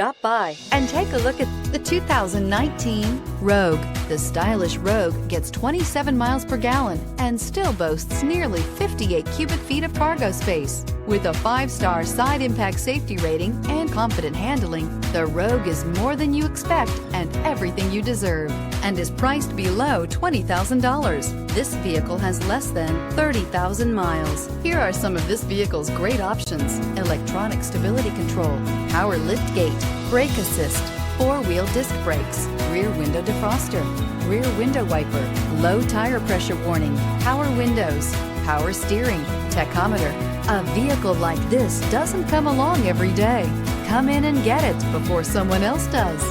Stop by and take a look at the 2019 Rogue. The stylish Rogue gets 27 miles per gallon and still boasts nearly 58 cubic feet of cargo space. With a 5-star side impact safety rating and confident handling, the Rogue is more than you expect and everything you deserve, and is priced below $20,000. This vehicle has less than 30,000 miles. Here are some of this vehicle's great options: electronic stability control, power liftgate, brake assist, 4-wheel disc brakes, rear window defroster, rear window wiper, low tire pressure warning, power windows, power steering, tachometer. A vehicle like this doesn't come along every day. Come in and get it before someone else does.